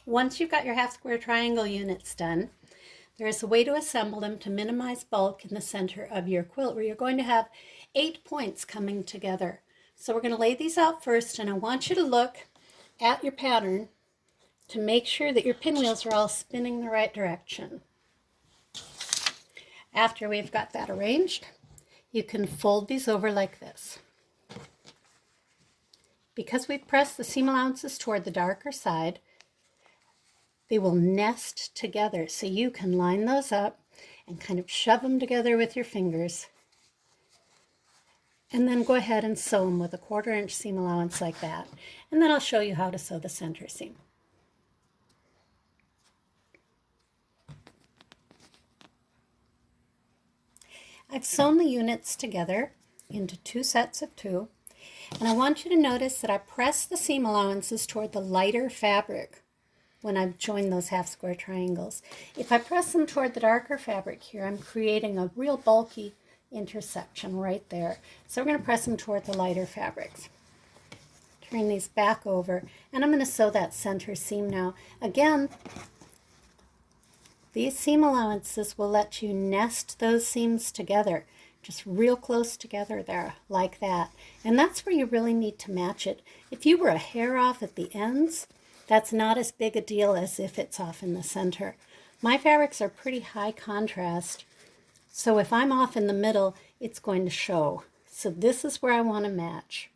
Once you've got your half square triangle units done, there is a way to assemble them to minimize bulk in the center of your quilt, where you're going to have 8 points coming together. So we're going to lay these out first, and I want you to look at your pattern to make sure that your pinwheels are all spinning the right direction. After we've got that arranged, you can fold these over like this. Because we've pressed the seam allowances toward the darker side, they will nest together, so you can line those up and kind of shove them together with your fingers, and then go ahead and sew them with a 1/4 inch seam allowance like that. And then I'll show you how to sew the center seam. I've sewn the units together into 2 sets of 2, and I want you to notice that I press the seam allowances toward the lighter fabric when I've joined those half square triangles. If I press them toward the darker fabric here, I'm creating a real bulky intersection right there. So we're going to press them toward the lighter fabrics. Turn these back over, and I'm going to sew that center seam now. Again, these seam allowances will let you nest those seams together, just real close together there, like that. And that's where you really need to match it. If you were a hair off at the ends, that's not as big a deal as if it's off in the center. My fabrics are pretty high contrast, so if I'm off in the middle, it's going to show. So this is where I want to match.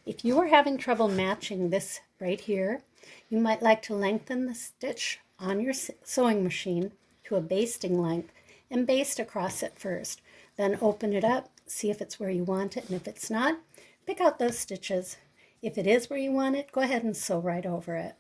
If you are having trouble matching this right here, you might like to lengthen the stitch on your sewing machine to a basting length and baste across it first. Then open it up, see if it's where you want it, and if it's not, pick out those stitches. If it is where you want it, go ahead and sew right over it.